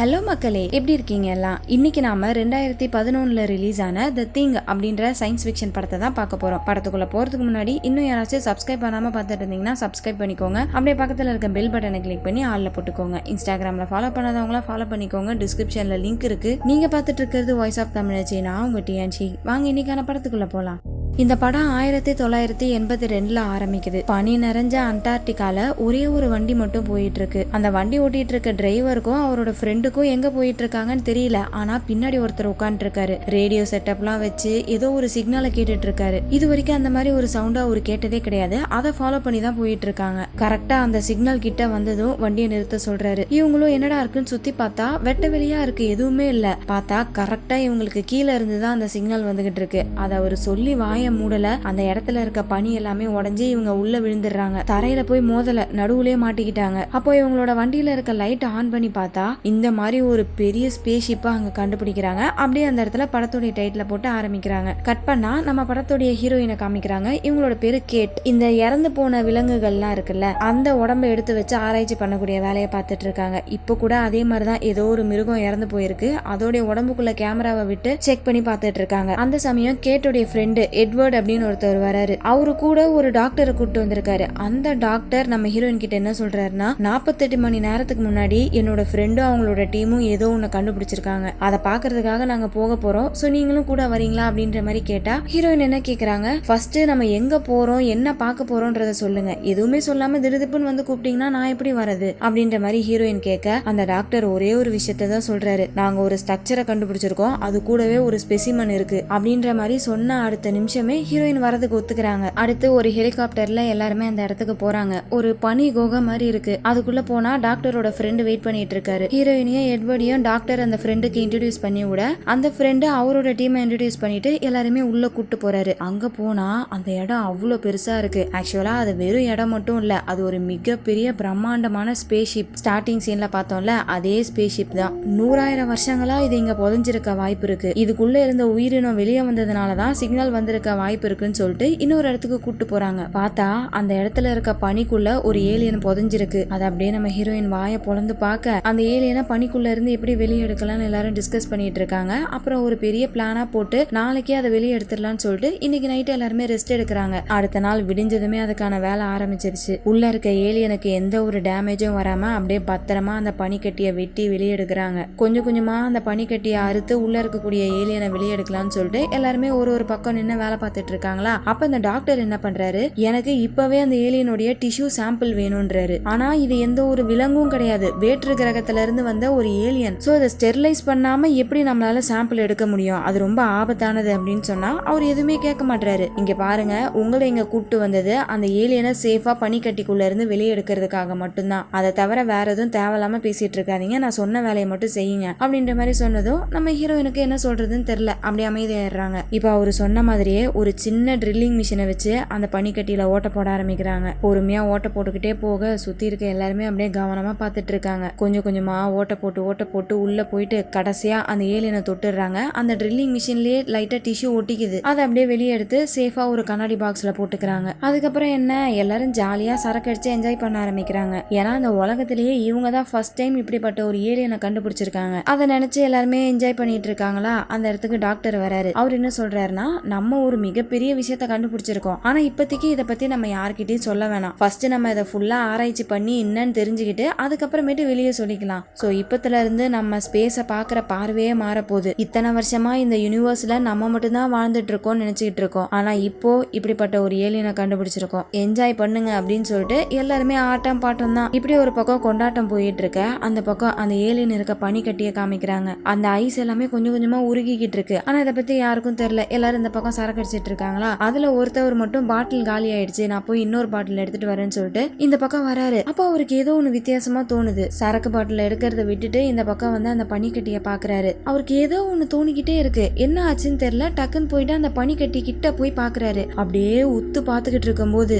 Hello மக்களே, எப்படி இருக்கீங்க எல்லாம்? இன்னைக்கு நாம 2011 ரிலீஸ் ஆன தி திங் அப்படின்ற சயின்ஸ் ஃபிக்ஷன் படத்தை தான் பார்க்க போறோம். படத்துக்குள்ள போறதுக்கு முன்னாடி இன்னும் யாராச்சும் சப்ஸ்கிரைப் பண்ணாம பார்த்துட்டு இருந்தீங்கன்னா சப்ஸ்கிரைப் பண்ணிக்கோங்க. அப்படியே பக்கத்துல இருக்க பெல் பட்டனை கிளிக் பண்ணி ஆல்ல போட்டுக்கோங்க. இன்ஸ்டாகிராம்ல ஃபாலோ பண்ணாதவங்களா ஃபாலோ பண்ணிக்கோங்க. டிஸ்கிரிப்ஷன்ல லிங்க் இருக்கு. நீங்க பார்த்துட்டு இருக்கிறது வாய்ஸ் ஆஃப் தமிழச்சி. நான் உங்க டிஎன்சி. வாங்க இன்னைக்கான படத்துக்குள்ள போலாம். இந்த படம் 1982 ஆரம்பிக்குது. பனி நிறைஞ்ச அண்டார்டிகால ஒரே ஒரு வண்டி மட்டும் போயிட்டு இருக்கு. அந்த வண்டி ஓட்டிட்டு இருக்க டிரைவருக்கும் அவரோட ஃப்ரெண்டுக்கும் எங்க போயிட்டு இருக்காங்கன்னு தெரியல. ஆனா பின்னாடி ஒருத்தர் உட்காந்துட்டு இருக்காரு. ரேடியோ செட்டப்லாம் வச்சு ஏதோ ஒரு சிக்னலை கேட்டுட்டு இருக்காரு. இது வரைக்கும் அந்த மாதிரி ஒரு சவுண்டா அவரு கேட்டதே கிடையாது. அதை ஃபாலோ பண்ணி தான் போயிட்டு இருக்காங்க. கரெக்டா அந்த சிக்னல் கிட்ட வந்ததும் வண்டியை நிறுத்த சொல்றாரு. இவங்களும் என்னடா இருக்குன்னு சுத்தி பார்த்தா வெட்ட வெளியா இருக்கு, எதுவுமே இல்ல. பார்த்தா கரெக்டா இவங்களுக்கு கீழே இருந்துதான் அந்த சிக்னல் வந்துகிட்டு இருக்கு. அதை அவரு சொல்லி வாய மூடல. அந்த இடத்துல இருக்க பனி எல்லாமே உடஞ்சி இவங்க உள்ள விழுந்துடுறாங்க. தரையில போய் மோதல, நடுவுலயே மாட்டிக்கிட்டாங்க. அப்போ இவங்களோட வண்டியில இருக்க லைட் ஆன் பண்ணி பார்த்தா இந்த மாதிரி ஒரு பெரிய ஸ்பேஸ் ஷிப்பை அங்க கண்டுபிடிக்கிறாங்க. அப்படியே அந்த இடத்துல படத்துடைய டைட்டில போட்டு ஆரம்பிக்கிறாங்க. கட் பண்ணா நம்ம படத்துடைய ஹீரோயினை காமிக்கிறாங்க. இவங்களோட பேரு கேட். இந்த இறந்து போன விலங்குகள்லாம் இருக்குல்ல, அந்த உடம்பை எடுத்து வச்சு ஆராய்ச்சி பண்ணக்கூடிய வேலையை பார்த்துட்டு இருக்காங்க. இப்போ கூட அதே மாதிரிதான் ஏதோ ஒரு மிருகம் இறந்து போயிருக்கு. அதோடைய உடம்புக்குள்ள கேமராவை விட்டு செக் பண்ணி பார்த்துட்டு இருக்காங்க. அந்த சமயம் கேட்டோடைய ஃப்ரெண்டு எட்வர்ட் அப்படின்னு ஒருத்தர் வராரு. அவரு கூட ஒரு டாக்டரை கூப்பிட்டு வந்திருக்காரு. அந்த டாக்டர் நம்ம ஹீரோயின் கிட்ட என்ன சொல்றாருன்னா, 48 மணி நேரத்துக்கு முன்னாடி என்னோட ஃப்ரெண்டும் அவங்களோட டீமும் ஏதோ ஒண்ணு கண்டுபிடிச்சிருக்காங்க. அதை பாக்குறதுக்காக நாங்க போக போறோம். சோ நீங்களும் கூட வரீங்களா அப்படின்ற மாதிரி கேட்டா ஹீரோயின் என்ன கேக்குறாங்க, ஃபர்ஸ்ட் நம்ம எங்க போறோம், என்ன பார்க்க போறோம்ன்றத சொல்லுங்க. எதுவுமே சொல்லாம திடுதிப்புன்னு வந்து கூப்பிட்டீங்கன்னா நான் எப்படி வரது அப்படின்ற மாதிரி ஹீரோயின் கேட்க, அந்த டாக்டர் ஒரே ஒரு விஷயத்த தான் சொல்றாரு. நாங்க ஒரு ஸ்ட்ரக்சரை கண்டுபிடிச்சிருக்கோம், அது கூடவே ஒரு ஸ்பெசிமன் இருக்கு அப்படின்ற மாதிரி சொன்ன அடுத்த நிமிஷமே ஹீரோயின் வரதுக்கு ஒத்துக்கிறாங்க. அடுத்து ஒரு ஹெலிகாப்டர்ல எல்லாருமே அந்த இடத்துக்கு போறாங்க. ஒரு பனி குகை மாதிரி இருக்கு. அதுக்குள்ள போனா டாக்டரோட ஃப்ரெண்டு வெயிட் பண்ணிட்டு இருக்காரு. ஹீரோயினையும் எட்வர்டையும் டாக்டர் அந்த ஃப்ரெண்டுக்கு இன்ட்ரோடியூஸ் பண்ணி விட, அந்த ஃப்ரெண்டு அவரோட டீமை இன்ட்ரோடியூஸ் பண்ணிட்டு எல்லாருமே உள்ள கூட்டு போறாரு. அங்க போனா அந்த இடம் அவ்வளவு பெருசா இருக்கு. ஆக்சுவலா அது வெறும் இடம் மட்டும் இல்ல, அது ஒரு மிகப்பெரிய பிரம்மாண்டமான ஸ்பேஸ் ஷிப். ஸ்டார்டிங் சீன்ல பார்த்தோம்ல, அதே ஸ்பேஸ் ஷிப் தான். 100,000 வருஷங்களா இது இங்க புதைஞ்சிருக்க வாய்ப்பு இருக்கு. இதுக்குள்ள இருந்த உயிரினம் வெளியே வந்ததுனாலதான் சிக்னல் வந்திருக்க வாய்ப்பு இருக்குன்னு சொல்லிட்டு இன்னொரு இடத்துக்கு கூட்டு போறாங்க. பார்த்தா அந்த இடத்துல இருக்க பனிக்குள்ள ஒரு ஏலியன் புதைஞ்சிருக்கு. அதை அப்படியே நம்ம ஹீரோயின் வாயை பொளந்து பார்க்க, அந்த ஏலியனை பனிக்குள்ள இருந்து எப்படி வெளியே எடுக்கலாம்னு எல்லாரும் டிஸ்கஸ் பண்ணிட்டு இருக்காங்க. அப்புறம் ஒரு பெரிய பிளானா போட்டு நாளைக்கே அதை வெளியே எடுத்துடலாம்னு சொல்லிட்டு இன்னைக்கு நைட் எல்லாருமே ரெஸ்ட் எடுக்கிறாங்க. அடுத்த நாள் விடிஞ்சதுமே அதுக்கான வேலை ஆரம்பிச்சிருச்சு. உள்ள இருக்க ஏலியனுக்கு எந்த ஒரு டேமேஜும் வராம அப்படியே பத்திரமா அந்த பனிக்கட்டியை வெட்டி வெளியே எடுக்கிறாங்க. கொஞ்சம் கொஞ்சமா அந்த பனிக்கட்டியை அறுத்து உள்ள இருக்கக்கூடிய ஏலியனை வெளியே எடுக்கலாம்னு சொல்லிட்டு எல்லாருமே ஒரு பக்கம் நின்று வேலை பார்த்துட்டு இருக்காங்களா. அப்ப இந்த டாக்டர் என்ன பண்றாரு, எனக்கு இப்பவே அந்த ஏலியனுடைய டிஷ்யூ சாம்பிள் வேணும்ன்றாரு. ஆனா இது எந்த ஒரு விலங்கும் கிடையாது, வேற்று கிரகத்துல இருந்து வந்த ஒரு ஏலியன். சோ இதை ஸ்டெரிலைஸ் பண்ணாம எப்படி நம்மளால சாம்பிள் எடுக்க முடியும், அது ரொம்ப ஆபத்தானது அப்படின்னு சொன்னா அவர் எதுவுமே கேட்க மாட்டாரு. இங்க பாருங்க, உங்களை இங்க கூப்பிட்டு வந்தது அந்த ஏலியனை சேஃபா பனிக்கட்டிக்குள்ள இருந்து வெளியே எடுக்கிறதுக்காக மட்டும்தான். அதை தவிர வேற எதுவும் தேவையில்லாம பேசிட்டு இருக்காதீங்க, நான் சொன்ன வேலையை மட்டும் செய்யுங்க அப்படின்ற மாதிரி சொன்னதும் நம்ம ஹீரோயினுக்கு என்ன சொல்றதுன்னு தெரியல. அப்படி அமைதியாயிடுறாங்க. இப்ப அவரு சொன்ன மாதிரியே ஒரு சின்ன ட்ரில்லிங் மிஷினை வச்சு அந்த பனிக்கட்டியில ஓட்ட போட ஆரம்பிக்கிறாங்க. பொறுமையா ஓட்ட போட்டுக்கிட்டே போக சுத்தி இருக்க எல்லாருமே அப்படியே கவனமா பார்த்துட்டு இருக்காங்க. கொஞ்சம் கொஞ்சமா ஓட்ட போட்டு உள்ள போயிட்டு கடைசியா அந்த ஏலியனை தொட்டுறாங்க. அந்த ட்ரில்லிங் மிஷின்லயே லைட்டா டிஷ்யூ ஒட்டிக்குது. அதை அப்படியே வெளியே எடுத்து சேஃபா ஒரு கண்ணாடி பாக்ஸ்ல போட்டுக்கிறாங்க. அதுக்கப்புறம் என்ன, எல்லாரும் ஜாலியா சரக்கு அடிச்சு என்ஜாய் பண்ண ஆரம்பிக்கிறாங்க. ஏன்னா அந்த உலகத்திலேயே இவங்க தான் ஃபர்ஸ்ட் டைம் இப்படிப்பட்ட ஒரு ஏலியனை கண்டுபிடிச்சிருக்காங்க. அதை நினைச்சு எல்லாருமே என்ஜாய் பண்ணிட்டு இருக்காங்களா. அந்த இடத்துக்கு டாக்டர் வராரு. அவர் என்ன சொல்றாருன்னா, நம்ம ஒரு மிகப்பெரிய விஷயத்த கண்டுபிடிச்சிருக்கோம், ஆனா இப்போதைக்கு இதை பத்தி நம்ம யார்கிட்டயும் சொல்ல வேணாம். ஃபர்ஸ்ட் நம்ம இதை ஃபுல்லா ஆராய்ச்சி பண்ணி என்னன்னு தெரிஞ்சுக்கிட்டு அதுக்கப்புறமேட்டு வெளியே சொல்லிக்கலாம். சோ இப்பத்துல இருந்து நம்ம ஸ்பேஸை பாக்குற பார்வையே மாறப்போகுது. இத்தனை வருஷமா இந்த யூனிவர்ஸ்ல நம்ம மட்டும் தான் வாழ்ந்துட்டு இருக்கோம்னு நினைச்சுக்கிட்டு இருக்கோம். ஆனா இப்போ இப்படிப்பட்ட ஒரு ஏலியனை கண்டுபிடிச்சிருக்கோம், என்ஜாய் பண்ணுங்க அப்படின்னு சொல்லிட்டு எல்லாருமே ஆட்டம் பாட்டம் தான். இப்படி ஒரு பக்கம் கொண்டாட்டம் போயிட்டு இருக்க, அந்த பக்கம் அந்த ஏலியன் இருக்க பனிக்கட்டியை காமிக்கிறாங்க. அந்த ஐஸ் எல்லாமே கொஞ்சம் கொஞ்சமா உருகிக்கிட்டு இருக்கு. ஆனா இதை பத்தி யாருக்கும் தெரியல. எல்லாரும் இந்த பக்கம் சரக்கு அடிச்சிட்டு இருக்காங்களா. அதுல ஒருத்தவர் மட்டும் பாட்டில் காலி ஆயிடுச்சு, நான் போய் இன்னொரு பாட்டில் எடுத்துட்டு வரேன்னு சொல்லிட்டு இந்த பக்கம் வராரு. அப்போ அவருக்கு ஏதோ ஒண்ணு வித்தியாசமா தோணுது. சரக்கு பாட்டில் எடுக்கிறத விட்டுட்டு இந்த பக்கம் வந்து அந்த பனிக்கட்டிய பாக்குறாரு. அவருக்கு ஏதோ ஒண்ணு தோணிக்கிட்டே இருக்கு. என்ன ஆச்சுன்னு தெரியல. டக்குன்னு போயிட்டு அந்த பனிக்கட்டி கிட்ட போய் பாக்குறாரு. அப்படியே உத்து பாத்துக்கிட்டு இருக்கும் போது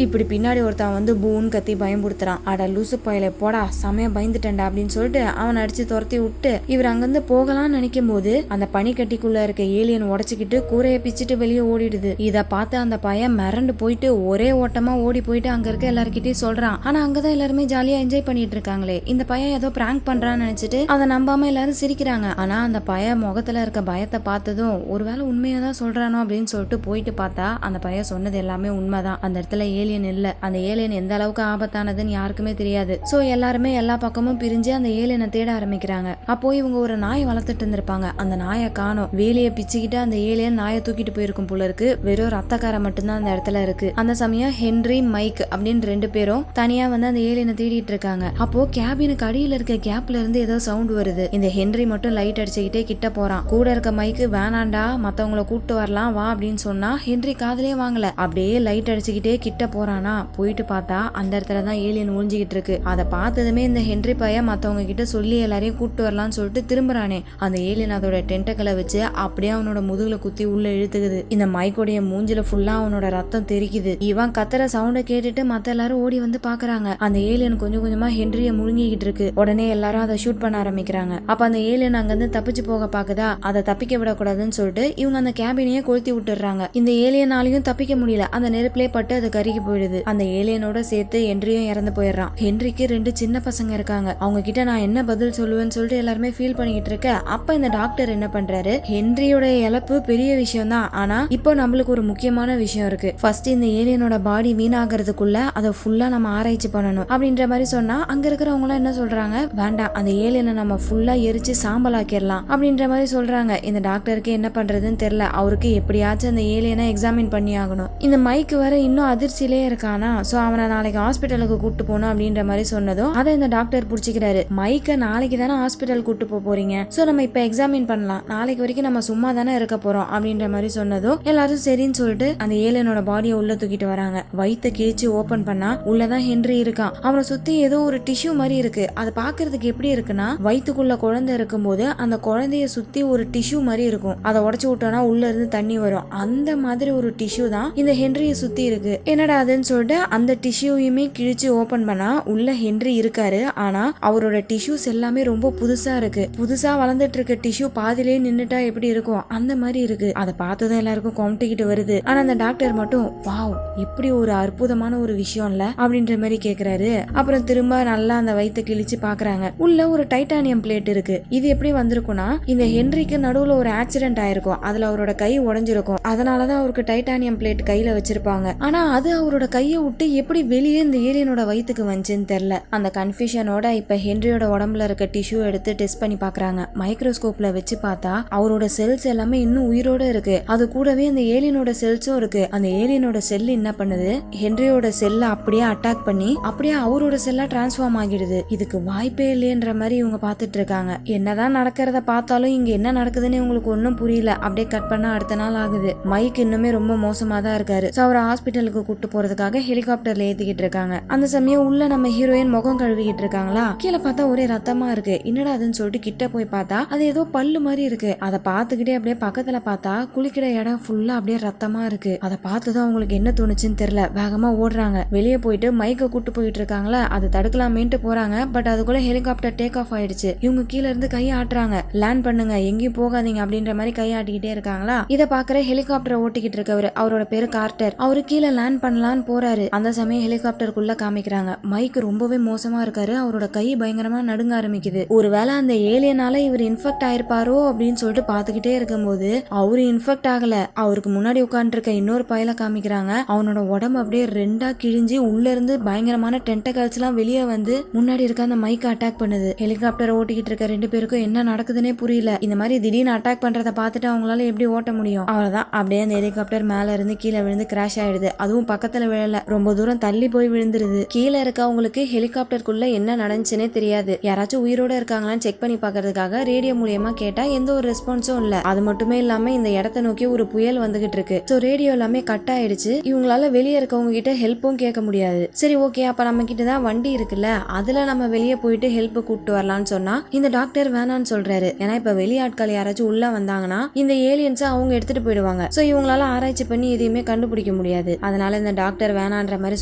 இப்படி பின்னாடி ஒருத்தன் வந்து பூன்னு கத்தி பயம்படுத்துறான். அட லூசு பயில போடா, சமய பயந்துட்டேன்டா அப்படின்னு சொல்லிட்டு அவன் அடிச்சு துரத்தி விட்டு இவர் அங்கிருந்து போகலாம்னு நினைக்கும் போது அந்த பனிக்கட்டிக்குள்ள இருக்க ஏலியன் உடச்சுக்கிட்டு கூரையை பிச்சுட்டு வெளியே ஓடிடுது. இத பார்த்து அந்த பையன் மிரண்டு போயிட்டு ஒரே ஓட்டமா ஓடி போயிட்டு அங்க இருக்க எல்லார்கிட்டயும் சொல்றான். ஆனா அங்கதான் எல்லாருமே ஜாலியா என்ஜாய் பண்ணிட்டு இருக்காங்களே, இந்த பையன் ஏதோ பிராங்க் பண்றான்னு நினைச்சிட்டு அதை நம்பாம எல்லாரும் சிரிக்கிறாங்க. ஆனா அந்த பையன் முகத்துல இருக்க பயத்தை பார்த்ததும் ஒருவேளை உண்மையாதான் சொல்றானோ அப்படின்னு சொல்லிட்டு போயிட்டு பார்த்தா அந்த பையன் சொன்னது எல்லாமே உண்மைதான். அந்த இடத்துல ஏலியன் இல்ல. அந்த ஏலியன் எந்த அளவுக்கு ஆபத்தானதுன்னு யாருக்குமே தெரியாது. சோ எல்லாருமே எல்லா பக்கமும் பிரிஞ்சு அந்த ஏலியனை தேட ஆரம்பிக்கிறாங்க. அப்போ இவங்க ஒரு நாய் வளர்த்துட்டு இருந்திருப்பாங்க. அந்த நாயை காணோம். வேலையை பிச்சுக்கிட்டு அந்த ஏலியன் நாயை தூக்கிட்டு போயிருக்கும் போல இருக்கு. வெறும் ரத்தக்கார மட்டும்தான் அந்த இடத்துல இருக்கு. அந்த சமயம் ஹென்றி மைக் அப்படின்னு 2 பேரும் தனியா வந்து அந்த ஏலியனை தேடிட்டு இருக்காங்க. அப்போ கேபினுக்கு அடியில இருக்க கேப்ல இருந்து ஏதோ சவுண்ட் வருது. இந்த ஹென்றி மட்டும் லைட் அடிச்சுக்கிட்டே கிட்ட போறான். கூட இருக்க மைக்கு வேணாண்டா, மத்தவங்களை கூப்பிட்டு வரலாம் வா அப்படின்னு சொன்னா ஹென்றி காதலே வாங்கல. அப்படியே லைட் அடிச்சுக்கிட்டே கிட்ட போறானா. போயிட்டு பார்த்தா அந்த இடத்துலதான் ஏலியன் ஒழிஞ்சுக்கிட்டு இருக்கு. அதை பார்த்ததுமே இந்த ஹென்றி பையன் மத்தவங்க கிட்ட சொல்லி எல்லாரையும் கூப்பிட்டு வரலாம்னு சொல்லிட்டு திரும்புறானே. அந்த ஏலியன் அதோட டென்டக்கலை வச்சு அப்படியே அவனோட முதுகுல குத்தி உள்ள இழுத்துக்குது. இந்த மைக்கோடைய மூஞ்சில ஃபுல்லா அவனோட ரத்தம் தெரிக்குது. இவன் கத்துற சவுண்ட கேட்டுட்டு மத்த எல்லாரும் ஓடி வந்து பாக்குறாங்க. அந்த ஏலியன் கொஞ்சம் கொஞ்சமா ஹென்ரிய முழுங்கிக்கிட்டு இருக்கு. உடனே எல்லாரும் அதை ஷூட் பண்ண ஆரம்பிக்கிறாங்க. அப்ப அந்த ஏலியன் அங்க இருந்து தப்பிச்சு போக பாக்குதா. அதை தப்பிக்க விடக்கூடாதுன்னு சொல்லிட்டு இவங்க அந்த கேபினையே கொளுத்தி விட்டுறாங்க. இந்த ஏலியனாலையும் தப்பிக்க முடியல. அந்த நெருப்பிலே பட்டு அது கருகி போயிடுது. அந்த ஏலியனோட சேர்த்து ஹென்ரியும் இறந்து போயிடுறான். ஹென்ரிக்கு 2 சின்ன பசங்க இருக்காங்க. அவங்க கிட்ட நான் என்ன பதில் சொல்லுவேன்னு சொல்லிட்டு எல்லாருமே ஃபீல் பண்ணிக்கிட்டு இருக்க. அப்ப இந்த டாக்டர் என்ன பண்றாரு, ஹென்ரியோட இழப்பு பெரிய விஷயம் தான், ஆனா இப்போ நம்மளுக்கு ஒரு முக்கியமான விஷயம் இருக்கு. ஃபர்ஸ்ட் இந்த ஏலியனோட பாடி வீணாகிறதுக்குள்ள அதை ஃபுல்லா நம்ம ஆராய்ச்சி பண்ணணும் அப்படின்ற மாதிரி சொன்னா அங்க இருக்கிறவங்க எல்லாம் என்ன சொல்றாங்க, வேண்டாம் அந்த ஏலியனை நம்ம ஃபுல்லா எரிச்சு சாம்பலாக்கிடலாம் அப்படின்ற மாதிரி சொல்றாங்க. இந்த டாக்டருக்கு என்ன பண்றதுன்னு தெரியல. அவருக்கு எப்படியாச்சும் அந்த ஏலியனை எக்ஸாமின் பண்ணி ஆகணும். இந்த மைக்கு வர இன்னும் அதிர்ச்சியிலே இருக்கானா. சோ அவனை நாளைக்கு ஹாஸ்பிட்டலுக்கு கூட்டு போகணும் அப்படின்ற மாதிரி சொன்னதும் அதை இந்த டாக்டர் புடிச்சுக்கிறாரு. மைக்க நாளைக்கு தானே ஹாஸ்பிட்டல் கூட்டு போறீங்க, சோ நம்ம இப்ப எக்ஸாமின் பண்ணலாம், நாளைக்கு வரைக்கும் நம்ம சும்மா தானே இருக்க போறோம் அப்படின்ற மாதிரி சொன்னதும் எல்லாரும் சரின்னு சொல்லிட்டு அந்த ஏலியனோட பாடியை உள்ள தூக்கிட்டு வராங்க. வயித்தை கிழிச்சு ஓபன் பண்ணா உள்ளதான் ஹென்றி இருக்கான். அவனை சுத்தி ஏதோ ஒரு டிஷ்யூ மாதிரி இருக்கு. அது பாக்குறதுக்கு எப்படி இருக்குன்னா, வயிற்றுக்குள்ள குழந்தை இருக்கும் போது அந்த குழந்தைய சுத்தி ஒரு டிஷ்யூ மாதிரி இருக்கும். அதை உடச்சு விட்டோம்னா உள்ள இருந்து தண்ணி வரும். அந்த மாதிரி ஒரு டிஷ்யூ தான் இந்த ஹென்ரிய சுத்தி இருக்கு. என்னடா அதுன்னு சொல்லிட்டு அந்த டிஷ்யூயுமே கிழிச்சு ஓபன் பண்ணா உள்ள ஹென்றி இருக்காரு. ஆனா அவரோட டிஷ்யூஸ் எல்லாமே ரொம்ப புதுசா இருக்கு. புதுசா வளர்ந்துட்டு இருக்க டிஷ்யூ பாதிலே நின்னுட்டா எப்படி இருக்கும் அந்த மாதிரி இருக்கு. அதை பார்த்ததும் எல்லாருக்கும் கொமட்டிக்கிட்டு வருது. ஆனா அந்த டாக்டர் மட்டும் வாவ் இப்படி ஒரு அற்புதமான ஒரு விஷயம் இல்ல அப்படின்ற மாதிரி கேக்குறாரு. அப்புறம் திரும்ப நல்லா அந்த வயித்தை கிழிச்சு பாக்குறாங்க. உள்ள ஒரு டைட்டானியம் பிளேட் இருக்கு. இது எப்படி வந்திருக்கும்னா, இந்த ஹென்ரிக்கு நடுவுல ஒரு ஆக்சிடென்ட் ஆயிருக்கும். அதுல அவரோட கை உடைஞ்சிருக்கும். அதனாலதான் அவருக்கு டைட்டானியம் பிளேட் கையில வச்சிருப்பாங்க. ஆனா அது அவரோட கையை விட்டு எப்படி வெளியே இந்த ஏலியனோட வயிற்றுக்கு வந்துச்சுன்னு தெரியல. அந்த கன்ஃபியூஷனோட இப்ப ஹென்ரியோட உடம்புல இருக்க டிஷ்யூ எடுத்து டெஸ்ட் பண்ணி பாக்குறாங்க. மைக்ரோஸ்கோப்ல வச்சு பார்த்தா அவரோட செல்ஸ் எல்லாமே இன்னும் உயிரோட இருக்கு. அது கூடவே அந்த ஏலியனோட செல்ஸும் இருக்கு. அந்த ஏலியனோட செல் என்ன பண்ணுது, ஹென்ரியோட செல்ல அப்படியே அட்டாக் பண்ணி அப்படியே அவரோட செல்லா டிரான்ஸ்ஃபார்ம் ஆகிடுது. இதுக்கு வாய்ப்பே இல்லையன்ற மாதிரி இவங்க பாத்துட்டு இருக்காங்க. என்னதான் நடக்கிறத பார்த்தாலும் இங்க என்ன நடக்குதுன்னு இவங்களுக்கு ஒன்னும் புரியல. அப்படியே கட் பண்ணா அடுத்த நாள் ஆகுது. மைக் இன்னுமே ரொம்ப மோசமா தான் இருக்காரு. அவரை ஹாஸ்பிட்டலுக்கு கூட்டு போறதுக்காக ஹெலிகாப்டர்ல ஏத்திக்கிட்டு இருக்காங்க. அந்த சமயம் உள்ள நம்ம ஹீரோயின் முகம் கழுவிக்கிட்டு இருக்காங்களா. கீழே பார்த்தா ஒரே ரத்தமா இருக்கு. என்னடா அதுன்னு சொல்லிட்டு கிட்ட போய் பார்த்தா அது ஏதோ பல்லு மாதிரி இருக்கு. அதை பார்த்துக்கிட்டே அப்படியே பக்கத்துல பார்த்தா குளிக்கிற இடம் ஃபுல்லா அப்படியே ரத்தமா இருக்கு. அதை பார்த்ததும் அவங்களுக்கு என்ன தோணுச்சுன்னு தெரியல. வேகமா ஓடுறாங்க. வெளியே போயிட்டு மைக்க கூட்டு போயிட்டு இருக்காங்களா. அதை தடுக்கலாமேன்ட்டு போறாங்க. பட் அதுக்குள்ள ஹெலிகாப்டர் டேக் ஆஃப் ஆயிடுச்சு. இவங்க கீழ இருந்து கை ஆட்டுறாங்க. லேண்ட் பண்ணுங்க, எங்கேயும் போகாதீங்க அப்படின்ற மாதிரி கை ஆட்டிக்கிட்டே இருக்காங்களா. இதை பாக்குற ஹெலிகாப்டரை ஓட்டிக்கிட்டு இருக்கவரு, அவரோட பேரு கார்ட்டர், அவரு கீழே லேண்ட் பண்ணலான்னு போறாரு. அந்த சமயம் ஹெலிகாப்டருக்குள்ள காமிக்கிறாங்க மைக் ரொம்பவே மோசமா இருக்காரு. அவரோட கை பயங்கரமா நடுங்க ஆரம்பிக்குது. ஒருவேளை அந்த ஏலியனால இவர் இன்ஃபெக்ட் ஆயிருப்பாரோ அப்படின்னு சொல்லிட்டு பாத்துக்கிட்டே இருக்கும்போது அவரு இன்ஃபெக்ட் ஆகல. அவருக்கு முன்னாடி உட்கார்ந்து இருக்க இன்னொரு பையல காமிக்கிறாங்க. அவனோட உடம்பு அப்படியே 2ஆ கிழிஞ்சு உள்ள இருந்து பயங்கரமான டென்டகல்ஸ் எல்லாம் வெளியே வந்து முன்னாடி இருக்க அந்த மைக்க அட்டாக் பண்ணுது. ஹெலிகாப்டர் ஓட்டிக்கிட்டு இருக்க 2 பேருக்கும் என்ன நடக்குதுன்னே புரியல. இந்த மாதிரி திடீர்னு அட்டாக் பண்றத பார்த்துட்டு அவங்களால எப்படி ஓட்ட முடியும். அவ்வளவுதான், அப்படியே அந்த ஹெலிகாப்டர் மேல இருந்து கீழே விழுந்து கிராஷ் ஆயிடுது. அதுவும் பக்கத்துல விழல, ரொம்ப தூரம் தள்ளி போய் விழுந்துருது. கீழே இருக்கவங்களுக்கு ஹெலிகாப்டருக்குள்ள என்ன நடந்துச்சுன்னே தெரியாது. யாராச்சும் உயிரோட இருக்காங்களான்னு செக் பண்ணி பாக்குறதுக்காக ரேடியோ மூலியமா கேட்டா எந்த ஒரு ரெஸ்பான்ஸும் இல்ல. அது மட்டுமே இல்லாம இந்த இடத்தை நோக்கி ஒரு புயல் வந்துகிட்டு இருக்கு. சோ ரேடியோ எல்லாமே கட் ஆயிடுச்சு. இவங்களால வெளியே இருக்கவங்க கிட்ட ஹெல்ப்பும் கேட்க முடியாது. சரி ஓகே, அப்ப நம்ம கிட்ட தான் வண்டி இருக்குல்ல, அதுல நம்ம வெளியே போயிட்டு ஹெல்ப் கூப்பிட்டு வரலாம்னு சொன்னா இந்த டாக்டர் வேணான்னு சொல்றாரு. ஏன்னா இப்ப வெளியாட்கள் யாராச்சும் உள்ள வந்தாங்கன்னா இந்த ஏலியன்ஸ் அவங்க எடுத்துட்டு போயிடுவாங்க. சோ இவங்களால ஆராய்ச்சி பண்ணி எதையுமே கண்டுபிடிக்க முடியாது. அதனால இந்த டாக்டர் வேணான்ற மாதிரி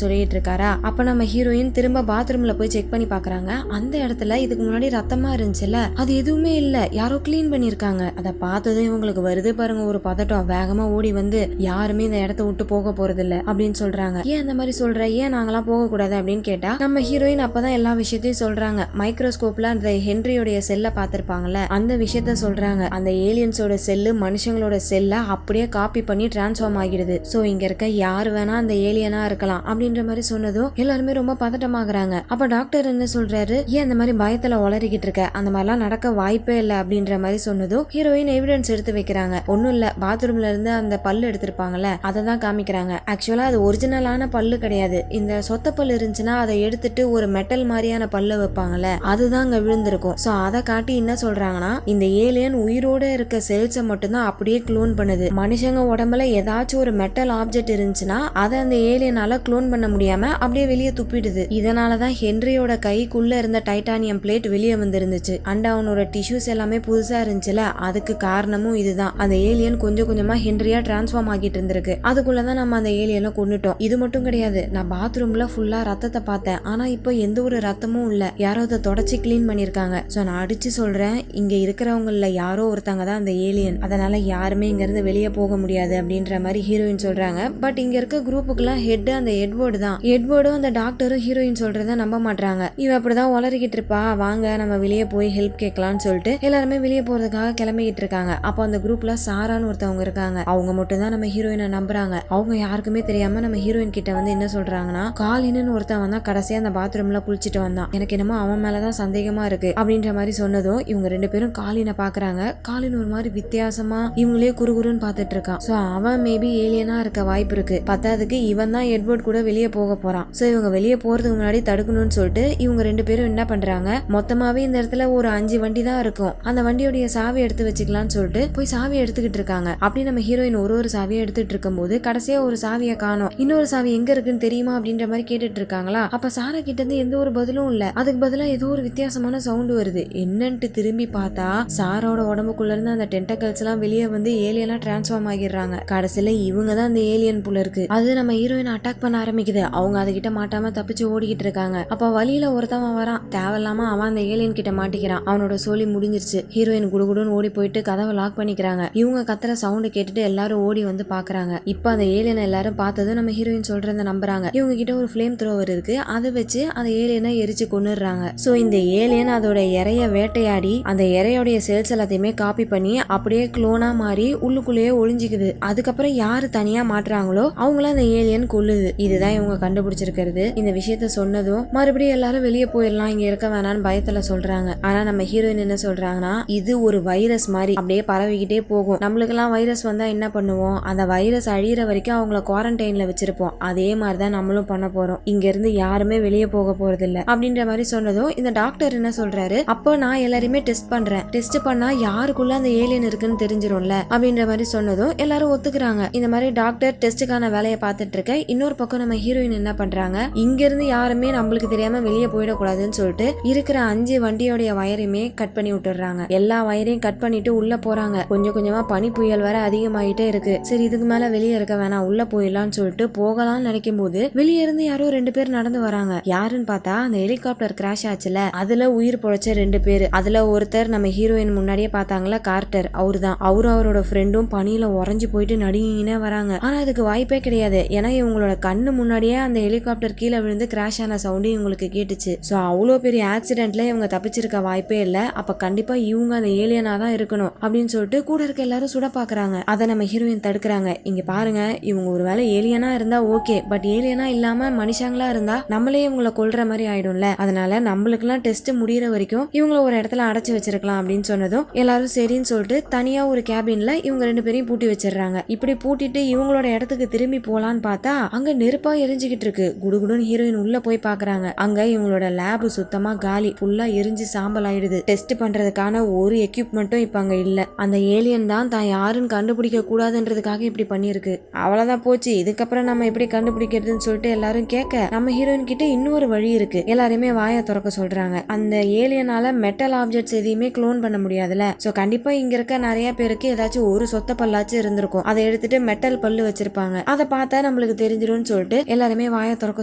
சொல்லிட்டு இருக்காரா. அப்ப நம்ம ஹீரோயின் திரும்ப பாத்ரூம்ல போய் செக் பண்ணி பாக்குறாங்க. அந்த இடத்துல இதுக்கு முன்னாடி ரத்தமா இருந்துச்சுல, அது எதுவுமே இல்ல, யாரோ கிளீன் பண்ணிருக்காங்க. அதை பார்த்ததும் இவங்களுக்கு வருது பாருங்க ஒரு பதட்டம். வேகமா ஓடி வந்து யாருமே இந்த இடத்த விட்டு போக போறது இல்ல அப்படின்னு சொல்றாங்க. ஏன் அந்த மாதிரி சொல்ற, ஏன் நாங்களாம் போக கூடாது அப்படின்னு கேட்டா நம்ம ஹீரோயின் அப்பதான் எல்லா விஷயத்தையும் சொல்றாங்க. மைக்ரோஸ்கோப்ல அந்த ஹென்ரியோடைய செல்ல பாத்திருப்பாங்கல்ல, அந்த விஷயத்த சொல்றாங்க. அந்த ஏலியன்ஸோட செல்லு மனுஷங்களோட செல்ல அப்படியே காப்பி பண்ணி டிரான்ஸ்ஃபார்ம் ஆகிடுது. சோ இங்க இருக்க யாரு வேணா அந்த ஏலியனா இருக்கலாம் அப்படின்ற மாதிரி சொன்னதும் எல்லாருமே ரொம்ப பதட்டமாகறாங்க. அப்ப டாக்டர் என்ன சொல்றாரு, ஏன் அந்த மாதிரி பயத்துல உளறிக்கிட்டு இருக்க, அந்த மாதிரிலாம் நடக்க வாய்ப்பே இல்ல அப்படின்ற மாதிரி சொன்னதும் ஹீரோயின் எவிடன்ஸ் எடுத்து வைக்கிறாங்க. ஒன்னும் இல்ல, பாத்ரூம்ல இருந்து அந்த பல்லு எடுத்திருப்பாங்கல்ல அதை தான் காமிக்கிறாங்க. ஆக்சுவலா அது ஒரிஜினலான பல்லு கிடையாது. இந்த சொத்த பல்லு இருந்துச்சுன்னா அதை எடுத்துட்டு ஒரு மெட்டல் மாதிரியான பல்லு வைப்பாங்கல்ல, அதுதான் அங்க விழுந்திருக்கும். சோ அதை காட்டி என்ன சொல்றாங்கன்னா, இந்த ஏலியன் உயிரோட இருக்க செல்ஸை மட்டும்தான் அப்படியே க்ளோன் பண்ணுது. மனுஷங்க உடம்புல ஏதாச்சும் ஒரு மெட்டல் ஆப்ஜெக்ட் இருந்துச்சுன்னா அதை அந்த ஏலியனால க்ளோன் பண்ண முடியாம அப்படியே வெளியே துப்பிடுது. இதனாலதான் ஹென்ரியோட கைக்குள்ள இருந்த டைட்டானியம் பிளேட் வெளியே வந்துருந்துச்சு. அண்ட் அவனோட டிஷ்யூஸ் எல்லாமே புதுசா இருந்துச்சுல, அதுக்கு காரணமும் இதுதான். அந்த ஏலியன் கொஞ்சம் கொஞ்சமா ஹென்ரியா டிரான்ஸ்ஃபார்ம் ஆகிட்டு இருந்திருக்கு. அதுக்குள்ளதான் நம்ம அந்த ஏலியனை கொன்னுட்டோம். இது மட்டும் கிடையாது, நான் பாத்ரூம்ல ஃபுல்லா ரத்தத்தை பார்த்தேன். ஆனா இப்போ எந்த ஒரு ரத்தமும் இல்ல, யாரோ அதை தொடச்சி கிளீன் பண்ணிருக்காங்க. சோ நான் அடிச்சு சொல்றேன், இங்க இருக்கிறவங்கள யாரோ ஒருத்தங்க தான் அந்த ஏலியன். அதனால யாருமே இங்க இருந்து வெளியே போக முடியாது அப்படின்ற மாதிரி ஹீரோயின் சொல்றாங்க. பட் இங்க இருக்க குரூப்புக்குலாம் ஹெட் அந்த எட்வர்டு தான். எட்வர்டும் அந்த டாக்டரும் ஹீரோயின் சொல்றத நம்ப மாட்டாங்க. இவ அப்படிதான் உளறிக்கிட்டு இருப்பா, வாங்க நம்ம வெளியே போய் ஹெல்ப் கேட்கலாம்னு சொல்லிட்டு எல்லாருமே வெளியே போறதுக்காக கிளம்பிக்கிட்டு இருக்காங்க. அப்போ அந்த குரூப்ல சாரான்னு ஒருத்தவங்க இருக்காங்க. அவங்க மட்டும் தான் நம்ம ஹீரோயினை நம்புறாங்க. அவங்க யாருக்குமே தெரியாம நம்ம ஹீரோயின் கிட்ட வந்து என்ன சொல்றாங்கன்னா, காலின்னு ஒருத்தன் வந்தா கடைசியா அந்த பாத்ரூம்ல குளிச்சுட்டு வந்தான், எனக்கு என்னமோ அவன் மேலதான் சந்தேகமா இருக்கு அப்படின்ற மாதிரி சொன்னதும் இவங்க ரெண்டு பேரும் காலினை பாக்குறாங்க. காலின் ஒரு மாதிரி வித்தியாசமா இவங்களே குறுகுறுன்னு பாத்துட்டு இருக்கான். சோ அவன் மேபி ஏலியனா இருக்க வாய்ப்பு இருக்கு. பத்தாவதுக்கு இவன் தான் எட்வர்ட் கூட வெளியே போக போறான். சோ இவங்க வெளியே போறதுக்கு முன்னாடி தடுக்கணும்னு சொல்லிட்டு இவங்க ரெண்டு பேரும் என்ன பண்றாங்க, மொத்தமாவே இந்த இடத்துல ஒரு 5 வண்டி தான் இருக்கும், அந்த வண்டியோடைய சாவி எடுத்து வச்சுக்கலாம்னு சொல்லிட்டு போய் சாவி எடுத்துக்கிட்டு இருக்காங்க. அப்படி நம்ம ஹீரோயின் ஒரு சாவியை எடுத்துட்டு இருக்கும் போது கடைசியா ஒரு சாவியை காணோம். இன்னொரு சாவி எங்க இருக்குன்னு தெரியுமா அப்படின்ற மாதிரி கேட்டுட்டு இருக்காங்களா. அப்ப சாரா கிட்ட இருந்து எந்த ஒரு பதிலும் இல்ல. அதுக்கு பதிலா ஏதோ ஒரு வித்தியாசமான சவுண்ட் வருது. என்னன்ட்டு திரும்பி பார்த்தா சாரோட உடம்புக்குள்ள இருந்து அந்த டென்டக்கல்ஸ் எல்லாம் வெளியே வந்து ஏலியனா டிரான்ஸ்ஃபார்ம் ஆகிடுறாங்க. கடைசியில இவங்க தான் அந்த ஏலியன் புல இருக்கு. அது நம்ம ஹீரோயின் அட்டாக் பண்ண ஆரம்பிக்குது. அவங்க அதுகிட்ட மாட்டாம தப்பிச்சு ஓடிக்கிட்டு இருக்காங்க. அப்ப வழியில ஒருத்தவன் வரான். தேவையில்லாம அவன் அந்த ஏலியன் கிட்ட மாட்டிக்கிறான். அவனோட சோலி முடிஞ்சிருச்சு. ஹீரோயின் குடுகுடுன்னு ஓடி போயிட்டு கதவை லாக் பண்ணிக்கிறாங்க. இவங்க கத்துற சவுண்ட் கேட்டுட்டு எல்லாரும் ஓடி வந்து பாக்குறாங்க. இப்ப அந்த ஏலியனை எல்லாரும் பார்த்ததும் நம்ம ஹீரோயின் சொல்றத நம்புறாங்க. இவங்க கிட்ட ஒரு ஃப்ளேம் த்ரோவர் இருக்கு, அதை வச்சு அந்த ஏலியனை எரிச்சு கொன்னுடுறாங்க. சோ இந்த ஏலியன் அதோட இறைய வேட்டையாடி அந்த இறையோடைய செல்ஸ் எல்லாத்தையுமே காப்பி பண்ணி அப்படியே குளோனா மாறி உள்ளுக்குள்ளேயே ஒளிஞ்சிக்குது. அதுக்கப்புறம் யாரு தனியா மாட்டுறாங்களோ அவங்கள அந்த ஏலியன் கொல்லுது. இதுதான் இவங்க கண்டுபிடிச்சிருக்கிறது. இந்த விஷயத்த சொன்னதும் மறுபடியும் எல்லாரும் வெளியே போயிடலாம், இங்க இருக்க வேணான்னு பயத்துல சொல்றாங்க. ஆனா நம்ம ஹீரோயின் என்ன சொல்றாங்கன்னா, இது ஒரு வைரஸ் மாதிரி அப்படியே பரவிக்கிட்டே போகும். நம்மளுக்கு எல்லாம் வைரஸ் வந்தா என்ன பண்ணுவோம், அந்த வைரஸ் அழியிற வரைக்கும் அவங்கள குவாரண்டைன்ல வச்சிருப்போம். அதே மாதிரிதான் நம்மளும் பண்ண போறோம். இங்க இருந்து யாருமே வெளியே போக போறது இல்ல அப்படின்ற மாதிரி சொன்னதும் இந்த டாக்டர் என்ன சொல்றாரு, அப்போ நான் எல்லாருமே டெஸ்ட் பண்றேன், டெஸ்ட் பண்ணா யாருக்குள்ள அந்த ஏலியன் இருக்குன்னு தெரிஞ்சிரும்ல அப்படின்ற மாதிரி சொன்னதும் எல்லாரும் ஒத்துக்குறாங்க. இந்த மாதிரி டாக்டர் டெஸ்டுக்கான வேலையை பார்த்துட்டு இருக்க. இன்னொரு பக்கம் நம்ம ஹீரோயின் என்ன பண்றாங்க, இங்க இருந்து யாருமே நம்மளுக்கு தெரியாம வெளியே போயிடக்கூடாதுன்னு சொல்லிட்டு இருக்கிற 5 வண்டியோடைய வயரையுமே கட் பண்ணி விட்டுறாங்க. எல்லா வயரையும் கட் பண்ணிட்டு உள்ள போறாங்க. கொஞ்சம் கொஞ்சமா பனி புயல் வர அதிகமாயிட்டே இருக்கு. சரி இதுக்கு மேல வெளியே இருக்க வேணாம், உள்ள போயிடலாம்னு சொல்லிட்டு போகலாம்னு நினைக்கும் போது வெளியே இருந்து யாரோ 2 பேர் நடந்து வராங்க. யாருன்னு பார்த்தா அந்த ஹெலிகாப்டர் கிராஷ் ஆச்சுல, அதுல உயிர் பொழைச்ச 2 பேர். அதுல ஒருத்தர் நம்ம ஹீரோயின் முன்னாடியே பார்த்தாங்களா, கார்ட்டர், அவருதான். அவரோட ஃப்ரெண்டும் பனியில உறைஞ்சு போயிட்டு நடுங்கினே வராங்க. ஆனா அதுக்கு வாய்ப்பே கிடையாது. ஏன்னா இவங்களோட கண்ணு முன்னாடியே அந்த ஹெலிகாப்டர் கீழே விழுந்து கிராஷ் ஆன சவுண்டு இவங்களுக்கு கேட்டுச்சு. சோ அவ்வளோ பெரிய ஆக்சிடென்ட்ல இவங்க தப்பிச்சிருக்க வாய்ப்பே இல்ல. அப்ப கண்டிப்பா இவங்க அந்த ஏலியனா தான் இருக்கணும் அப்படின்னு சொல்லிட்டு கூட இருக்க எல்லாரும் சுட பாக்குறாங்க. அதை நம்ம ஹீரோயின் தடுக்கிறாங்க. இங்க பாருங்க, இவங்க ஒருவேளை ஏலியனா இருந்தா ஓகே, பட் ஏலியனா இல்லாம மனுஷங்களா இருந்தா நம்மளே இவங்களை கொல்ற மாதிரி ஆயிடும்ல. அதனால நம்மளுக்கு எல்லாம் டெஸ்ட் முடியற வரைக்கும் இவங்கள ஒரு இடத்துல அடைச்சு வச்சிருக்கலாம் அப்படின்னு சொன்னதும் எல்லாரும் சரின்னு சொல்லிட்டு தனியா ஒரு கேபின்ல இவங்க 2 பேரையும் பூட்டி வச்சிடறாங்க. இப்படி பூட்டிட்டு இவங்களோட இடத்துக்கு திரும்பி போலான்னு பார்த்தா அங்க நெருப்பா எரிஞ்சுக்கிட்டு இருக்கு. குடுகுடுன்னு ஹீரோயின் உள்ள போய் பாக்குறாங்க. அங்க இவங்களோட லேப் சுத்தமா காலி, ஃபுல்லா எரிஞ்சு சாம்பல் ஆயிடுது. டெஸ்ட் பண்றதுக்கான ஒரு எக்யூப்மெண்ட்டும் இப்ப அங்க இல்ல. அந்த ஏலியன் தான் யாருன்னு கண்டுபிடிக்க கூடாதுன்றதுக்காக இப்படி பண்ணிருக்கு. அவ்வளவுதான் போச்சு, இதுக்கப்புறம் நம்ம எப்படி கண்டுபிடிக்கிறதுன்னு சொல்லிட்டு எல்லாரும் கேட்க நம்ம ஹீரோயின் கிட்ட இன்னொரு வழி இருக்கு. எல்லாருமே வாயை திறக்க சொல்றாங்க. அந்த ஏலியனால மெட்டல் ஆப்ஜெக்ட்ஸ் எதையுமே க்ளோன் பண்ண முடியாதுல. சோ கண்டிப்பா இங்க இருக்க நிறைய பேருக்கு ஏதாச்சும் ஒரு சொத்த பல்லாச்சும் இருந்திருக்கும். அதை எடுத்துட்டு மெட்டல் பல்லு வச்சிருப்பாங்க. இருப்பாங்க. அதை பார்த்தா நம்மளுக்கு தெரிஞ்சிடும் சொல்லிட்டு எல்லாருமே வாயை திறக்க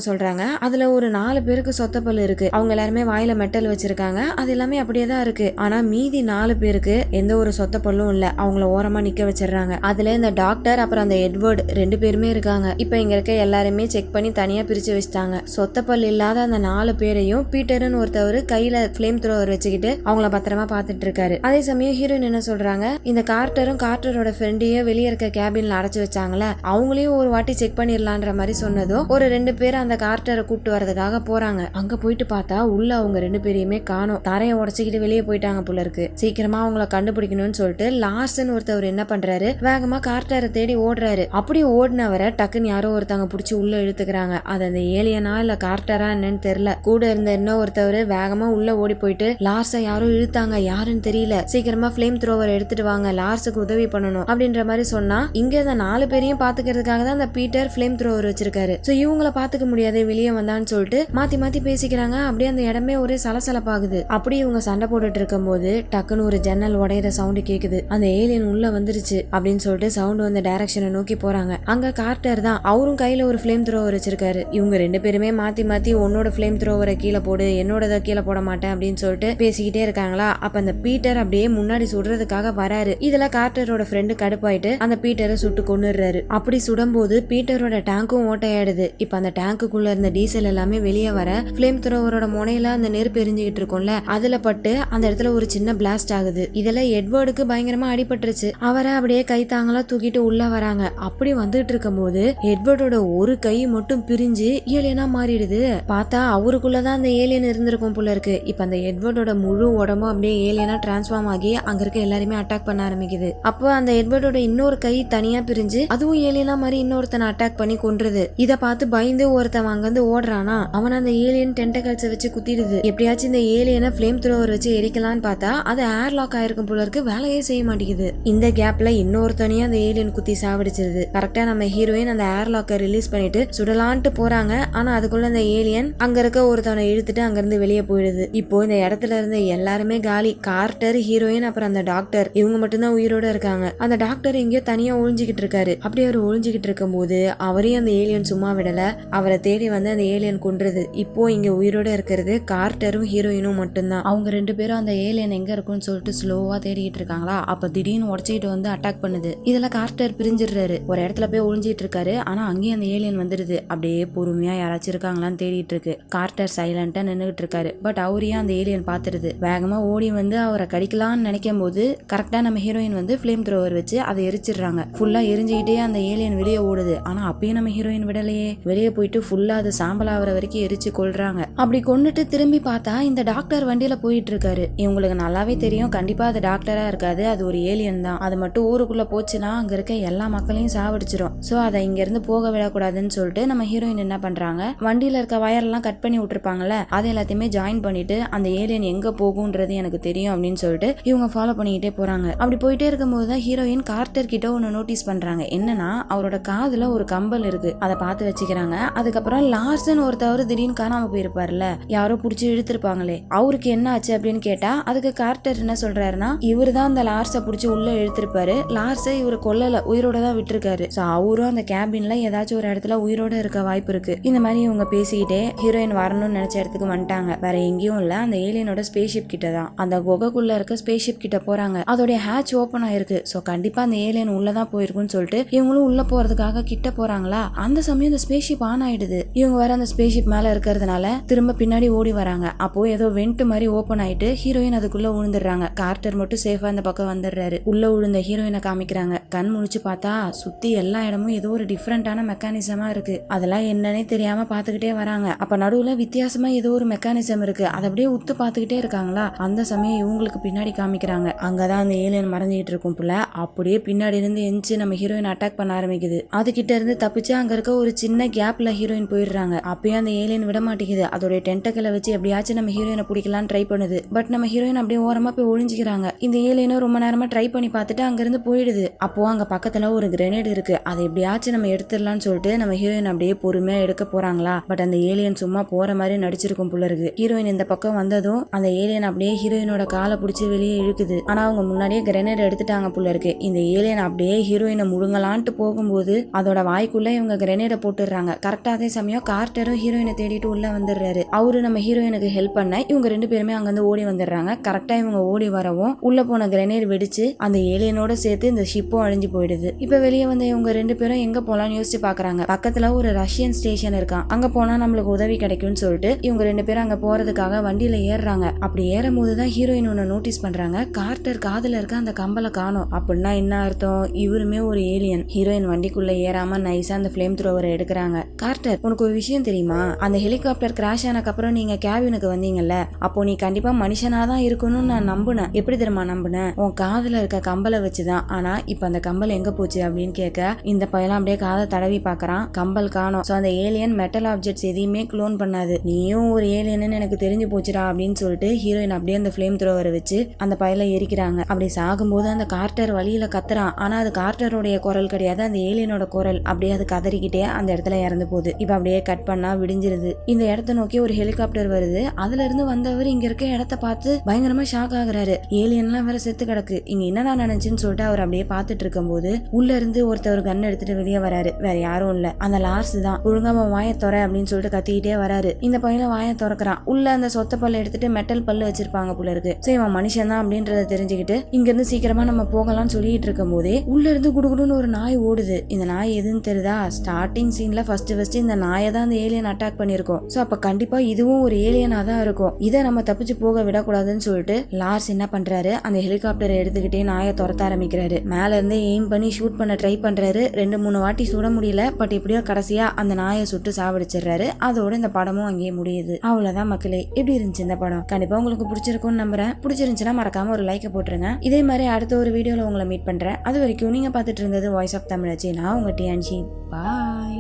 சொல்றாங்க. அதுல ஒரு 4 பேருக்கு சொத்த பல்லு இருக்கு. அவங்க எல்லாருமே வாயில மெட்டல் வச்சிருக்காங்க. அது எல்லாமே அப்படியே தான் இருக்கு. ஆனா மீதி 4 பேருக்கு எந்த ஒரு சொத்த பல்லும் இல்ல. அவங்கள ஓரமா நிக்க வச்சிடறாங்க. அதுல இந்த டாக்டர் அப்புறம் அந்த எட்வர்ட் 2 பேருமே இருக்காங்க. இப்ப இங்க இருக்க எல்லாருமே செக் பண்ணி தனியா பிரிச்சு வச்சிட்டாங்க. சொத்த பல் இல்லாத அந்த 4 பேரையும் பீட்டர்னு ஒருத்தவர் கையில ஃபிளேம் த்ரோவர் வச்சுக்கிட்டு அவங்கள பத்திரமா பாத்துட்டு இருக்காரு. அதே சமயம் ஹீரோயின் என்ன சொல்றாங்க, இந்த கார்ட்டரும் கார்ட்டரோட ஃப்ரெண்டையும் வெளியே இருக்க கேபின்ல அடைச்சு வச்சாங்களே, அவங்களையும் ஒரு வாட்டி செக் பண்ணிடலான்ற மாதிரி சொன்னதும் ஒரு 2 பேர் அந்த கார்ட்டரை கூப்பிட்டு வரதுக்காக போறாங்க. அங்க போயிட்டு பார்த்தா உள்ள அவங்க 2 பேரையுமே காணோம். தரையை உடச்சிக்கிட்டு வெளியே போயிட்டாங்க போல இருக்கு. சீக்கிரமா அவங்கள கண்டுபிடிக்கணும்னு சொல்லிட்டு லார்சன் ஒருத்தவர் என்ன பண்றாரு, வேகமா கார்ட்டரை தேடி ஓடுறாரு. அப்படி ஓடினவரை டக்குன்னு யாரோ ஒருத்தவங்க புடிச்சு உள்ள இழுத்துக்கிறாங்க. அது அந்த ஏலியனா இல்ல கார்ட்டரா என்னன்னு தெரியல. கூட இருந்த இன்னும் ஒருத்தவர் வேகமா உள்ள ஓடி போயிட்டு லார்ஸை யாரோ இழுத்தாங்க, யாருன்னு தெரியல, சீக்கிரமா ஃபிளேம் த்ரோவர் எடுத்துட்டு வாங்க, லார்ஸுக்கு உதவி பண்ணணும் அப்படின்ற மாதிரி சொன்னா, இங்க இந்த 4 பேரையும் பாத்துக்கிறதுக்காக தான் அந்த பீட்டர் ஃபிளேம் த்ரோவர் வச்சிருக்காரு. சோ இவங்கள பாத்துக்க முடியாது, வெளியே வந்தான்னு சொல்லிட்டு மாத்தி மாத்தி பேசிக்கிறாங்க. அப்படியே அந்த இடமே ஒரே சலசலப்பாகுது. அப்படி இவங்க சண்டை போட்டுட்டு இருக்கும் போது டக்குன்னு ஒரு ஜன்னல் உடையிற சவுண்ட் கேக்குது. அந்த ஏலியன் உள்ள வந்துருச்சு அப்படின்னு சொல்லிட்டு சவுண்ட் வந்த டைரக்ஷனை நோக்கி போறாங்க. அங்க கார்ட்டர் தான், அவரும் கையில ஒரு ஃபிளேம் த்ரோவர் வச்சிருக்காரு. இவங்க 2 பேருமே மாத்தி மாத்தி உன்னோட ஃபிளேம் த்ரோவரை கீழே போடு, என்னோட கீழே போட மாட்டேன் அப்படின்னு சொல்லிட்டு பேசிக்கிட்டே இருக்காங்களா. அப்ப அந்த பீட்டர் அப்படியே முன்னாடி சுடுறதுக்காக வராரு. இதுல கார்ட்டரோட ஃப்ரெண்டு கடுப்பாயிட்டு அந்த பீட்டரை சுட்டு கொன்னுறாரு. அப்படி சுடும்போது பீட்டரோட டேங்கும் ஓட்டையாயிடுது. இப்ப அந்த டேங்குக்குள்ள இருந்த டீசல் எல்லாமே வெளியே வர ஃபிளேம் த்ரோவரோட முனையில அந்த நெருப்பு எரிஞ்சுக்கிட்டு இருக்கும்ல, அதுல பட்டு அந்த இடத்துல ஒரு சின்ன பிளாஸ்ட் ஆகுது. இதுல எட்வர்டுக்கு பயங்கரமா அடிபட்டுருச்சு. அவரை அப்படியே கைத்தாங்களா தூக்கிட்டு உள்ள வராங்க. அப்படி வந்துட்டு இருக்கும் போது எட்வர்டோட ஒரு கை மட்டும் பிரிஞ்சு ஏலியனா மாறிடுது. பார்த்தா அவருக்குள்ளதான் அந்த ஏலியன் இருந்திருக்கும் போல இருக்கு. இப்ப அந்த எட்வர்டோட முழு உடம்பும் அப்படியே ஏலியனா டிரான்ஸ்ஃபார்ம் ஆகி அங்க இருக்க எல்லாருமே அட்டாக் பண்ண ஆரம்பிக்குது. அப்போ அந்த எட்வர்டோட இன்னொரு கை தனியா பிரிஞ்சு அதுவும் ஏலியனா மாதிரி இன்னொருத்தனை அட்டாக் பண்ணி கொன்றுது. இத பார்த்து பயந்து ஒருத்தவன் அங்கிருந்து ஓடுறானா, அவன் அந்த ஏலியன் டென்டகல்ஸ் வச்சு குத்திடுது. எப்படியாச்சும் இந்த ஏலியனை ஃபிளேம் த்ரோவர் வச்சு எரிக்கலான்னு பார்த்தா அது ஏர் லாக் ஆயிருக்கும் போல இருக்கு, வேலையே செய்ய மாட்டேங்குது. இந்த கேப்ல இன்னொருத்தனையும் அந்த ஏலியன் குத்தி சாவடிச்சிருது. கரெக்டா நம்ம ஹீரோயின் அந்த ஏர் லாக்கை ரிலீஸ் பண்ணிட்டு சுடலான்ட்டு போறாங்க. ஆனா அதுக்குள்ள அந்த ஏலியன் அங்க இருக்க ஒருத்தவனை இழுத்துட்டு அங்க இருந்து வெளியே போயிடுது. இப்போ இந்த இடத்துல இருந்து எல்லாருமே காலி. கார்ட்டர், ஹீரோயின், அப்புறம் அந்த டாக்டர், இவங்க மட்டும்தான் உயிரோட இருக்காங்க. அந்த டாக்டர் எங்கேயோ தனியா ஒளிஞ்சுக்கிட்டு இருக்காரு. அப்படி அவர் ஒளிஞ்சுக்கிட்டு இருக்கும் போது அவரையும் அந்த ஏலியன் சும்மா விடல. அவரை தேடி வந்து அந்த ஏலியன் கொன்றுது. இப்போ இங்க உயிரோட இருக்கிறது கார்ட்டரும் ஹீரோயினும் மட்டும்தான். அவங்க 2 பேரும் அந்த ஏலியன் எங்க இருக்குன்னு சொல்லிட்டு ஸ்லோவா தேடிக்கிட்டு இருக்காங்களா. அப்ப திடீர்னு உடச்சிக்கிட்டு வந்து அட்டாக் பண்ணுது. இதுல கார்ட்டர் பிரிஞ்சிடுறாரு. ஒரு இடத்துல போய் ஒளிஞ்சிட்டு இருக்காரு. ஆனா அங்கேயும் அந்த ஏலியன் வந்துடுது. அப்படியே பொறுமையா யாராச்சும் இருக்காங்களான்னு தேடிட்டு இருக்கு. கார்ட்டர் சைலண்டா நின்னுகிட்டு இருக்காரு. பட் அவரையும் அந்த ஏலியன் பாத்துருது. வேகமா ஓடி வந்து அவரை கடிக்கலாம்னு நினைக்கும் போது கரெக்டா நம்ம ஹீரோயின் வந்து ஃபிளேம் த்ரோவர் வச்சு அதை எரிச்சிடுறாங்க. ஃபுல்லா எரிஞ்சுக்கிட்டே அந்த ஏலியன் வெளியே ஓடுது. ஆனா அப்பயும் நம்ம ஹீரோயின் விடலையே. வெளியே போயிட்டு ஃபுல்லா அது சாம்பல் ஆகிற வரைக்கும் எரிச்சு கொள்றாங்க. அப்படி கொண்டுட்டு திரும்பி பார்த்தா இந்த டாக்டர் வண்டியில போயிட்டு இருக்காரு. இவங்களுக்கு நல்லாவே தெரியும் கண்டிப்பா அது டாக்டரா இருக்காது, அது ஒரு ஏலியன் தான். அது மட்டும் ஊருக்குள்ள போச்சுன்னா அங்க இருக்க எல்லா மக்களையும் சாவடிச்சிடும். சோ அதை இங்க இருந்து போக விடக்கூடாதுன்னு சொல்லிட்டு நம்ம ஹீரோயின் என்ன பண்றாங்க, வண்டியில இருக்க வயரெல்லாம் கட் பண்ணி விட்டுருப்பாங்கல்ல, அதை எல்லாத்தையுமே ஜாயின் பண்ணிட்டு அந்த ஏலியன் எங்க போகும்ன்றது எனக்கு தெரியும் அப்படின்னு சொல்லிட்டு இவங்க ஃபாலோ பண்ணிக்கிட்டே போறாங்க. அப்படி போயிட்டே இருக்கும்போது தான் ஹீரோயின் கார்ட்டர் கிட்ட ஒன்னு நோட்டீஸ் பண்றாங்க. என்னன்னா அவரோட காதுல ஒரு கம்பல் இருக்கு. அதை பார்த்து வச்சுக்கிறாங்க. அதுக்கப்புறம் லார்சன் ஒருத்தவர் திடீர்னு காணாம போயிருப்பாருல, யாரோ புடிச்சு இழுத்துருப்பாங்களே, அவருக்கு என்ன ஆச்சு அப்படின்னு கேட்டா அதுக்கு கார்ட்டர் என்ன சொல்றாருன்னா, இவரு தான் அந்த லார்ஸை புடிச்சு உள்ள இழுத்திருப்பாரு, லார்ஸை இவரு கொல்லல, உயிரோட தான் விட்டுருக்காரு. சோ அவரும் அந்த கேபின்ல ஏதாச்சும் ஒரு இடத்துல உயிரோட இருக்க வாய்ப்பு இருக்கு. இந்த மாதிரி இவங்க பேசிக்கிட்டே ஹீரோயின் வரணும்னு நினைச்ச இடத்துக்கு வந்துட்டாங்க. வேற எங்கேயும் இல்ல, அந்த ஏலியனோட ஸ்பேஸ்ஷிப் கிட்ட தான். அந்த குகைக்குள்ள இருக்க ஸ்பேஸ்ஷிப் கிட்ட போறாங்க. அதோட ஹேட்ச் ஓபன் ஆயிருக்கு. சோ கண்டிப்பா அந்த ஏலியன் உள்ளதான் போயிருக்குன்னு சொல்லிட்டு இவங்களும் உள்ள போறதுக்காக கிட்ட போறாங்களா. அந்த சமயம் அந்த ஸ்பேஸ்ஷிப் ஆன் ஆயிடுது. இவங்க வேற அந்த ஸ்பேஸ்ஷிப் மேல இருக்கிறதுனால திரும்ப பின்னாடி ஓடி வராங்க. அப்போ ஏதோ வெண்ட் மாதிரி ஓபன் ஆயிட்டு ஹீரோயின் அதுக்குள்ள விழுந்துடுறாங்க. கார்ட்டர் மட்டும் சேஃபா அந்த பக்கம் வந்துடுறாரு. உள்ள விழுந்த ஹீரோயினை காமிக்கிறாங்க. கண் முழிச்சு பார்த்தா சுத்தி எல்லா இடமும் ஏதோ ஒரு டிஃப்ரெண்டான மெக்கானிசமா இருக்கு. அதெல்லாம் என்னன்னே தெரியாம பாத்துக்கிட்டே வராங்க. அப்ப நடுவுல வித்தியாசமா ஏதோ ஒரு மெக்கானிசம் இருக்கு. அதை அப்படியே உத்து பாத்துக்கிட்டே இருக்காங்களா. அந்த சமயம் இவங்களுக்கு பின்னாடி காமிக்கிறாங்க. அங்கதான் அந்த ஏலியன் மறைஞ்சிட்டு இருக்கும் போல. அப்படியே பின்னாடி இருந்து எஞ்சி நம்ம ஹீரோயின் அட்டாக் பண்ண ஆரம்பிக்குது. அதுகிட்ட இருந்து தப்பிச்சு அங்க இருக்க ஒரு சின்ன கேப்ல ஹீரோயின் போயிடுறாங்க. அப்பயும் அந்த ஏலியன் விட மாட்டேங்குது. அதோட டென்டக்கலை வச்சு எப்படியாச்சும் நம்ம ஹீரோயினை பிடிக்கலான்னு ட்ரை பண்ணுது. பட் நம்ம ஹீரோயின் அப்படியே ஓரமா போய் ஒளிஞ்சிக்கிறாங்க. இந்த ஏலியனும் ரொம்ப நேரமா ட்ரை பண்ணி பார்த்துட்டு அங்க இருந்து போயிடுது. அப்போ அங்க பக்கத்துல ஒரு கிரெனேட் இருக்கு. அதை எப்படியாச்சும் நம்ம எடுத்துடலாம்னு சொல்லிட்டு நம்ம ஹீரோயின் அப்படியே பொறுமையா எடுக்க போறாங்களா. பட் அந்த ஏலியன் சும்மா போற மாதிரி நடிச்சிருக்கும் போல இருக்கு. ஹீரோயின் இந்த பக்கம் வந்ததும் அந்த ஏலியன் அப்படியே ஹீரோயினோட காலை பிடிச்சி வெளியே இழுக்குது. ஆனா அவங்க முன்னாடியே கிரெனேட் எடுத்துட்டாங்க போல இருக்கு. இந்த ஏலியன் அப்படியே ஹீரோயினை முழுங்கலான்ட்டு போகும்போது இருக்கும்போது அதோட வாய்க்குள்ள இவங்க கிரெனேட போட்டுடுறாங்க. கரெக்டா அதே சமயம் கார்ட்டரும் ஹீரோயினை தேடிட்டு உள்ள வந்துடுறாரு. அவரு நம்ம ஹீரோயினுக்கு ஹெல்ப் பண்ண இவங்க 2 பேருமே அங்கிருந்து ஓடி வந்துடுறாங்க. கரெக்டா இவங்க ஓடி வரவும் உள்ள போன கிரெனேட் வெடிச்சு அந்த ஏலியனோட சேர்த்து இந்த ஷிப்பும் அழிஞ்சு போயிடுது. இப்ப வெளியே வந்த இவங்க 2 பேரும் எங்க போலாம்னு யோசிச்சு பாக்குறாங்க. பக்கத்துல ஒரு ரஷ்யன் ஸ்டேஷன் இருக்கான். அங்க போனா நம்மளுக்கு உதவி கிடைக்கும்னு சொல்லிட்டு இவங்க 2 பேரும் அங்க போறதுக்காக வண்டியில ஏறுறாங்க. அப்படி ஏறும் போதுதான் ஹீரோயின் ஒன்னு நோட்டீஸ் பண்றாங்க. கார்ட்டர் காதுல இருக்க அந்த கம்பலை காணோம். அப்படின்னா என்ன அர்த்தம்? இவருமே ஒரு ஏலியன். ஹீரோயின் வண்டிக்குள்ள ஏறாம நைஸா அந்த ஃபிளேம் த்ரோவரை எடுக்கிறாங்க. கார்ட்டர், உனக்கு ஒரு விஷயம் தெரியுமா? அந்த ஹெலிகாப்டர் கிராஷ் ஆனக்கு அப்புறம் நீங்க கேபினுக்கு வந்தீங்கல்ல, அப்போ நீ கண்டிப்பா மனுஷனாதான் இருக்கணும்னு நான் நம்புனேன். எப்படி தெரியுமா நம்புனேன்? உன் காதுல இருக்க கம்பலை வச்சுதான். ஆனா இப்ப அந்த கம்பல் எங்க போச்சு அப்படின்னு கேட்க இந்த பையன் அப்படியே காதை தடவி பாக்குறான். கம்பல் காணோம். சோ அந்த ஏலியன் மெட்டல் ஆப்ஜெக்ட்ஸ் எதையுமே க்ளோன் பண்ணாது. நீயும் ஒரு ஏலியன்னு எனக்கு தெரிஞ்சு போச்சுடா அப்படின்னு சொல்லிட்டு ஹீரோயின் அப்படியே அந்த ஃபிளேம் த்ரோவரை வச்சு அந்த பையல எரிக்கிறாங்க. அப்படி சாகும்போது அந்த கார்ட்டர் வழியில கத்துறான். ஆனா அது கார்ட்டருடைய குரல் கிடையாது, அந்த ஏலியனோட குரல். அப்படியே அது கதறிக்கிட்டே அந்த இடத்துல இறந்து போகுது. இப்ப அப்படியே கட் பண்ணா விடிஞ்சிருது. இந்த இடத்த நோக்கி ஒரு ஹெலிகாப்டர் வருது. அதுல இருந்து வந்தவர் இங்க இருக்க இடத்த பார்த்து பயங்கரமா ஷாக் ஆகுறாரு. ஏலியன்லாம் வேற செத்து கிடக்கு, இங்க என்னடா நினைச்சுன்னு சொல்லிட்டு அவர் அப்படியே பார்த்துட்டு இருக்கும் போது உள்ள இருந்து ஒருத்தர் கன் எடுத்துட்டு வெளியே வராரு. வேற யாரும் இல்ல, அந்த லார்ஸ் தான். ஒழுங்காம வாயை துற அப்படின்னு சொல்லிட்டு கத்திக்கிட்டே வராரு. இந்த பையனை வாயை திறக்கிறான். உள்ள அந்த சொத்த பல்ல எடுத்துட்டு மெட்டல் பல்லு வச்சிருப்பாங்க போல இருக்கு. சோ இவன் மனுஷன் தான் அப்படின்றத தெரிஞ்சுக்கிட்டு இங்க இருந்து சீக்கிரமா நம்ம போகலாம்னு சொல்லிட்டு இருக்கும் போதே உள்ள இருந்து குடுகுடுன்னு ஒரு நாய் ஓடுது. இந்த நாய் எதுன்னு தெரியுதா? ஸ்டார்டிங் சீன்ல ஃபர்ஸ்ட் இந்த நாயை தான் அந்த ஏலியன் அட்டாக் பண்ணிருக்கோம். சோ அப்ப கண்டிப்பா இதுவும் ஒரு ஏலியனா தான் இருக்கும். இதை நம்ம தப்பிச்சு போக விடக்கூடாதுன்னு சொல்லிட்டு லார்ஸ் என்ன பண்றாரு, அந்த ஹெலிகாப்டரை எடுத்துக்கிட்டே நாயை துரத்த ஆரம்பிக்கிறாரு. மேல இருந்து எய்ம் பண்ணி ஷூட் பண்ண ட்ரை பண்றாரு. 2-3 வாட்டி சுட முடியல. பட் எப்படியோ கடைசியா அந்த நாயை சுட்டு சாவடிச்சிடுறாரு. அதோட இந்த படமும் அங்கேயே முடியுது. அவ்வளவுதான் மக்களே. எப்படி இருந்துச்சு இந்த படம்? கண்டிப்பா உங்களுக்கு பிடிச்சிருக்கும்னு நம்புறேன். பிடிச்சிருந்துச்சுன்னா மறக்காம ஒரு லைக்கை போட்டுருங்க. இதே மாதிரி அடுத்த ஒரு வீடியோல உங்களை மீட் பண்றேன். அது வரைக்கும் நீங்க பார்த்துட்டு இருந்தது வாய்ஸ் ஆஃப் தமிழச்சி. நான் உங்க டியான்ஷி. பாய்.